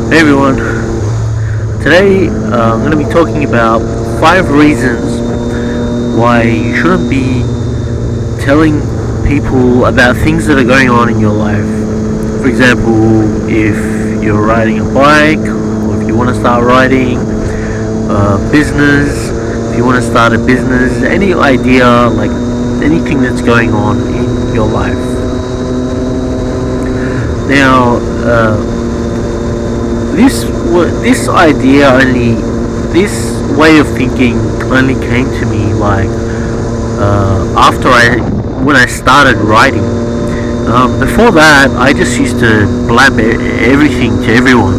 Hey everyone, today I'm going to be talking about 5 reasons why you shouldn't be telling people about things that are going on in your life. For example, if you're riding a bike, or if you want to start riding, business, if you want to start a business, any idea, like anything that's going on in your life. Now, this idea only, this way of thinking only came to me when I started writing. Before that, I just used to blab everything to everyone.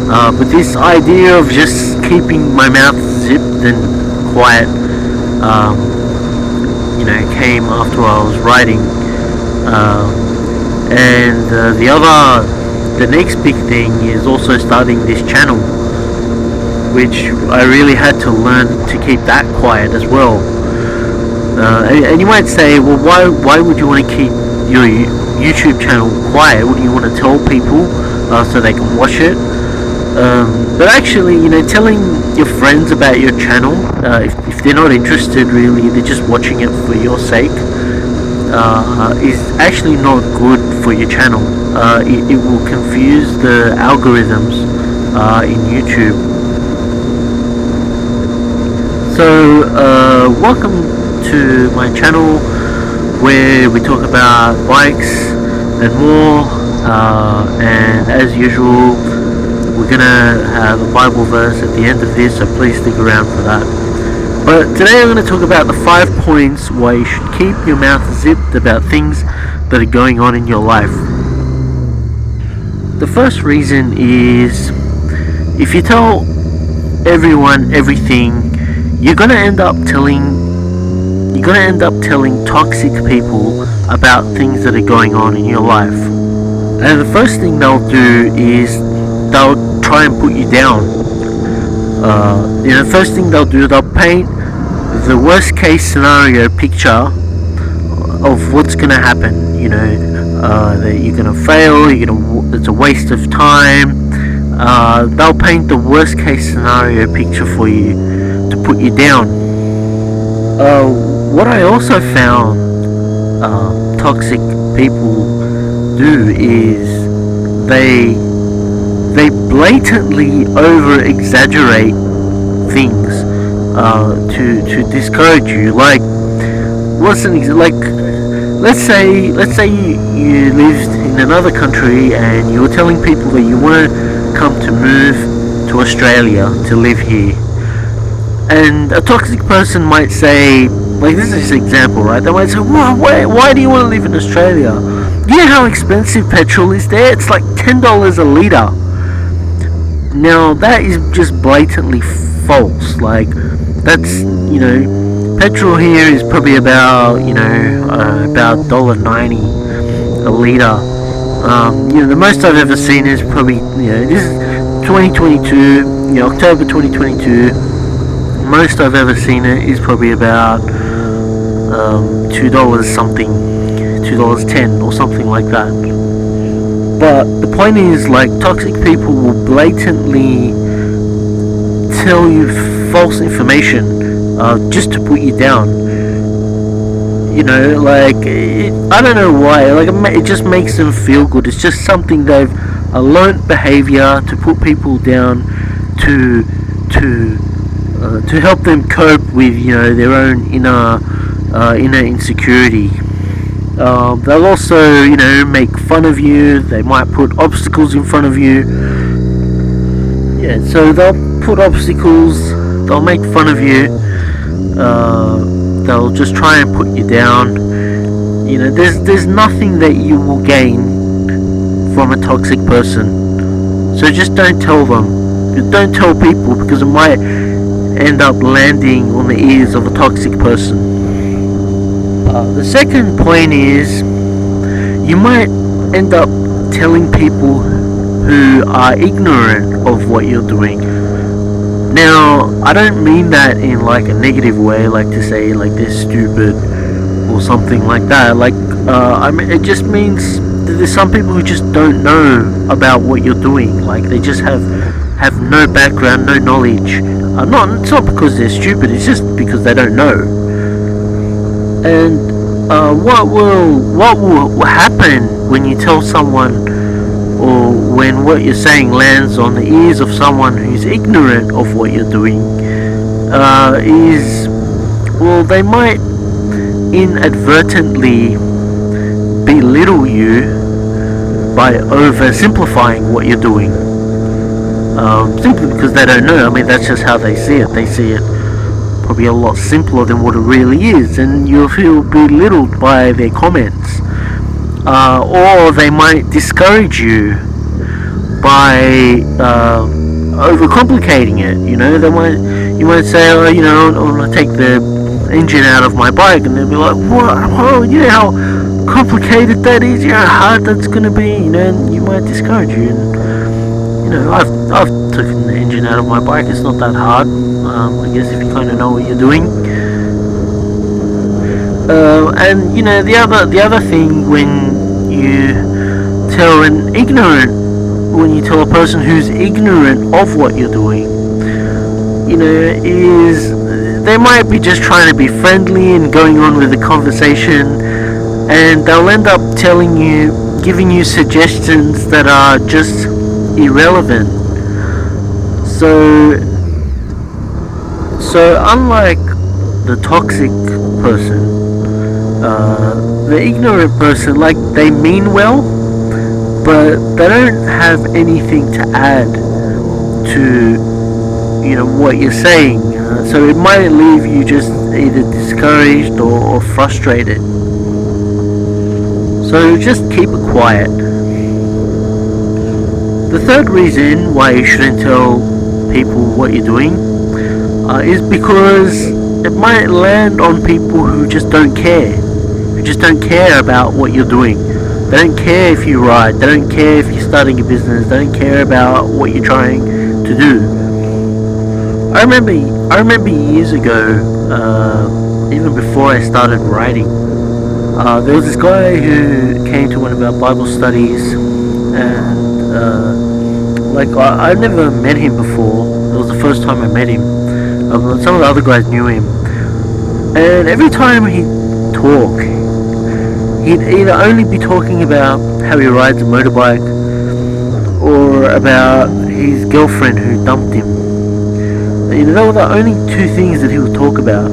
But this idea of just keeping my mouth zipped and quiet, came after I was writing. The next big thing is also starting this channel, which I really had to learn to keep that quiet as well. And you might say, well, why would you want to keep your YouTube channel quiet? Wouldn't you want to tell people so they can watch it? But actually, telling your friends about your channel, if they're not interested really, they're just watching it for your sake, is actually not good for your channel. It will confuse the algorithms in YouTube. So, welcome to my channel where we talk about bikes and more, and as usual, we're gonna have a Bible verse at the end of this, so please stick around for that. But today I'm going to talk about the 5 points why you should keep your mouth zipped about things that are going on in your life. The first reason is, if you tell everyone everything, you're going to end up telling toxic people about things that are going on in your life. And the first thing they'll do is they'll try and put you down. The first thing they'll do, they'll paint the worst case scenario picture of what's going to happen. That you're going to fail, it's a waste of time. They'll paint the worst case scenario picture for you to put you down. What I also found toxic people do is they blatantly over exaggerate things to discourage you. Like, let's say you lived in another country and you were telling people that you want to move to Australia to live here, and a toxic person might say, like, this is just an example, right? They might say, why do you want to live in Australia? You know how expensive petrol is there? It's like $10 a litre. Now that is just blatantly false. Like, that's, petrol here is probably about $1.90 a litre. The most I've ever seen is probably, this is 2022, October 2022. Most I've ever seen it is probably about $2 something, $2.10 or something like that. But the point is, like, toxic people will blatantly tell you false information just to put you down. I don't know why. It just makes them feel good. It's just something they've learnt behavior to put people down to help them cope with their own inner insecurity. They'll also make fun of you. They might put obstacles in front of you. So they'll put obstacles, they'll make fun of you, they'll just try and put you down. There's nothing that you will gain from a toxic person. So just don't tell them. Don't tell people, because it might end up landing on the ears of a toxic person. The second point is, you might end up telling people who are ignorant of what you're doing. Now, I don't mean that in like a negative way, like to say like they're stupid or something like that. It just means there's some people who just don't know about what you're doing. Like they just have no background, no knowledge. It's not because they're stupid. It's just because they don't know. And what will happen when you tell someone, or when what you're saying lands on the ears of someone who's ignorant of what you're doing, is, well, they might inadvertently belittle you by oversimplifying what you're doing, simply because they don't know. I mean, that's just how they see it. They see it probably a lot simpler than what it really is, and you'll feel belittled by their comments. Or they might discourage you by overcomplicating it. You might say, oh, I want to take the engine out of my bike, and they'll be like, what? Oh, you know how complicated that is, how hard that's going to be, and you might discourage you. And I've taken the engine out of my bike. It's not that hard. I guess if you kind of know what you're doing. And the other thing, when you tell a person who's ignorant of what you're doing, is they might be just trying to be friendly and going on with the conversation, and they'll end up giving you suggestions that are just irrelevant. So unlike the toxic person, the ignorant person, like, they mean well, but they don't have anything to add to what you're saying. So it might leave you just either discouraged or frustrated. So just keep it quiet. The third reason why you shouldn't tell people what you're doing is because it might land on people who just don't care. Who just don't care about what you're doing. They don't care if you ride. They don't care if you're starting a business. They don't care about what you're trying to do. I remember years ago, even before I started writing, there was this guy who came to one of our Bible studies, and I've never met him before. It was the first time I met him. Some of the other guys knew him, and every time he'd talk, he'd either only be talking about how he rides a motorbike, or about his girlfriend who dumped him. They were the only two things that he would talk about.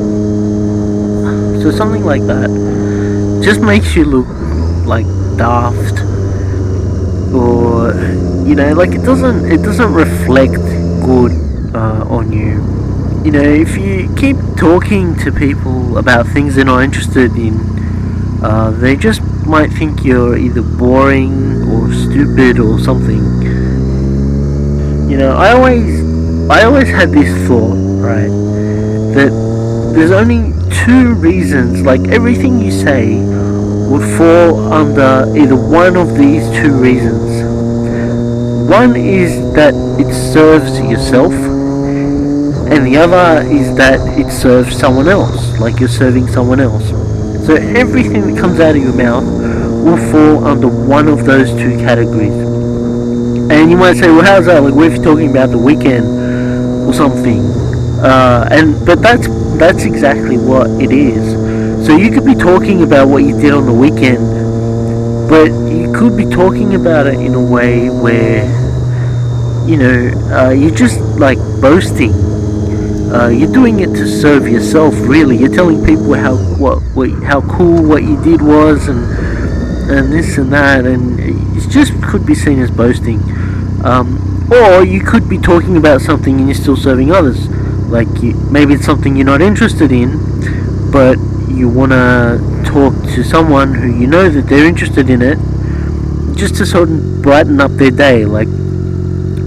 So something like that just makes you look like daft, or it doesn't reflect good on you. If you keep talking to people about things they're not interested in, they just might think you're either boring or stupid or something. I always had this thought, right, that there's only two reasons, like everything you say would fall under either one of these two reasons. One is that it serves yourself, and the other is that it serves someone else, like you're serving someone else. So everything that comes out of your mouth will fall under one of those two categories. And you might say, well, how's that? Like, what if you're talking about the weekend or something? But that's exactly what it is. So you could be talking about what you did on the weekend, but you could be talking about it in a way where, you're just like boasting. You're doing it to serve yourself, really. You're telling people how cool what you did was, and this and that, and it just could be seen as boasting. Or you could be talking about something and you're still serving others. Like, maybe it's something you're not interested in, but you want to talk to someone who you know that they're interested in it, just to sort of brighten up their day. Like,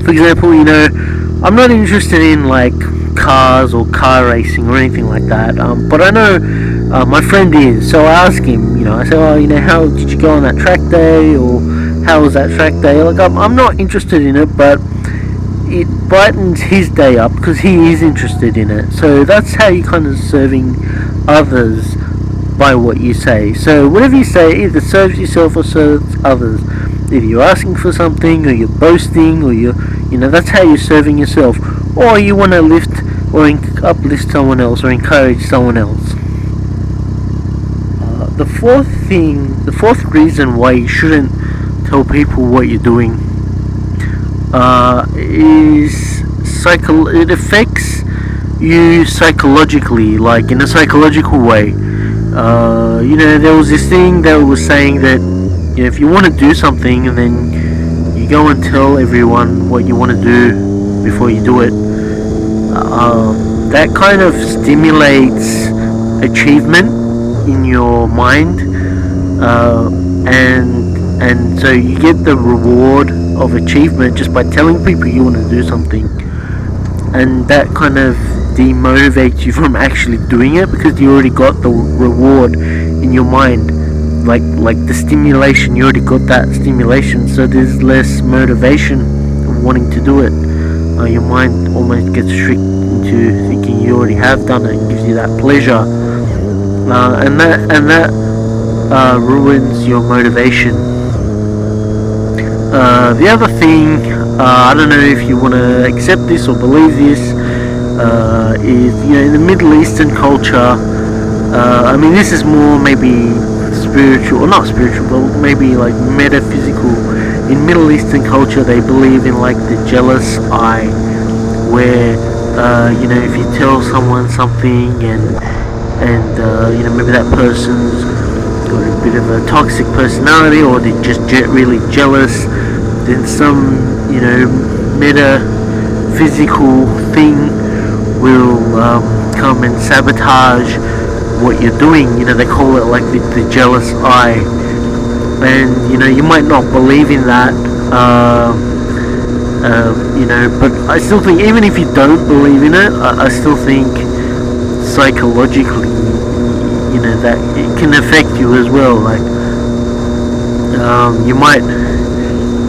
for example, I'm not interested in like cars or car racing or anything like that, but I know my friend is, so I ask him, I say, oh, how did you go on that track day, or how was that track day? Like, I'm not interested in it, but it brightens his day up because he is interested in it. So that's how you're kind of serving others, by what you say. So whatever you say either serves yourself or serves others. If you're asking for something, or you're boasting, or that's how you're serving yourself, or you want to lift or uplift someone else or encourage someone else. The fourth reason why you shouldn't tell people what you're doing is it affects you psychologically, like in a psychological way. There was this thing that was saying that if you want to do something and then you go and tell everyone what you want to do before you do it, that kind of stimulates achievement in your mind, and so you get the reward of achievement just by telling people you want to do something, and that kind of demotivates you from actually doing it because you already got the reward in your mind, like the stimulation. You already got that stimulation, so there's less motivation of wanting to do it. Your mind almost gets tricked into thinking you already have done it. It gives you that pleasure, and that ruins your motivation. The other thing, I don't know if you want to accept this or believe this, is in the Middle Eastern culture. This is more maybe spiritual, or not spiritual, but maybe like metaphysical. In Middle Eastern culture, they believe in like the jealous eye, where if you tell someone something and maybe that person's got a bit of a toxic personality, or they're just really jealous, then some metaphysical thing will come and sabotage what you're doing. They call it like the jealous eye, and you might not believe in that, but I still think, even if you don't believe in it, I still think psychologically, that it can affect you as well. Like, you might,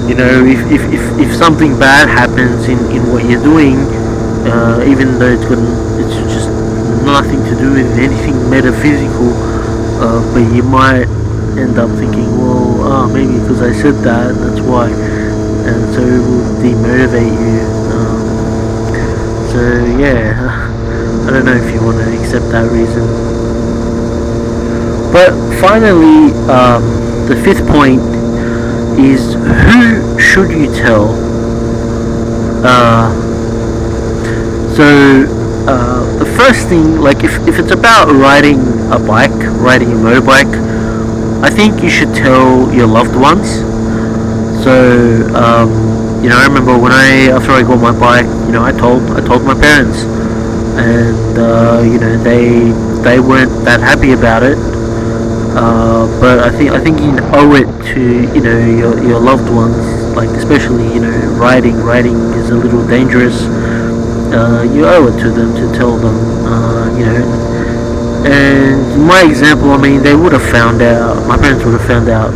if something bad happens in what you're doing, even though it's just nothing to do with anything metaphysical, but you might end up thinking, well, maybe because I said that's why, and so it will demotivate you. I don't know if you want to accept that reason. But finally, the fifth point is, who should you tell? The first thing, like if it's about riding a motorbike, I think you should tell your loved ones. So I remember after I got my bike, I told my parents, and they weren't that happy about it. But I think you owe it to your loved ones, like especially riding is a little dangerous. You owe it to them to tell them, and my example, they would have found out, my parents would have found out,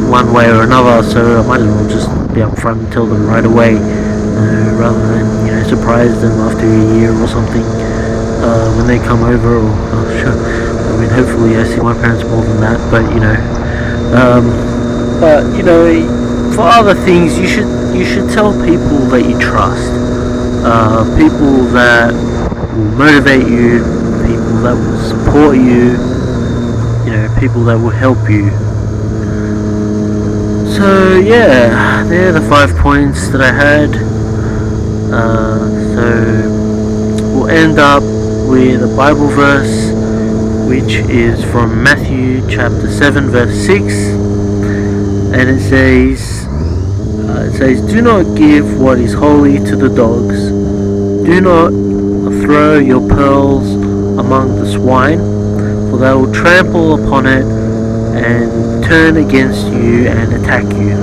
one way or another, so I might as well just be upfront and tell them right away, rather than surprise them after a year or something, when they come over, or sure, hopefully I see my parents more than that, but for other things you should tell people that you trust, people that will motivate you, people that will support you, people that will help you. So they're the 5 points that I had. So we'll end up with a Bible verse, which is from Matthew chapter 7 verse 6, and it says, do not give what is holy to the dogs, do not throw your pearls among the swine, for they will trample upon it and turn against you and attack you.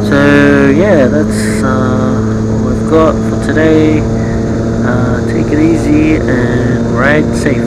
So that's all I've got for today. Take it easy and ride safe.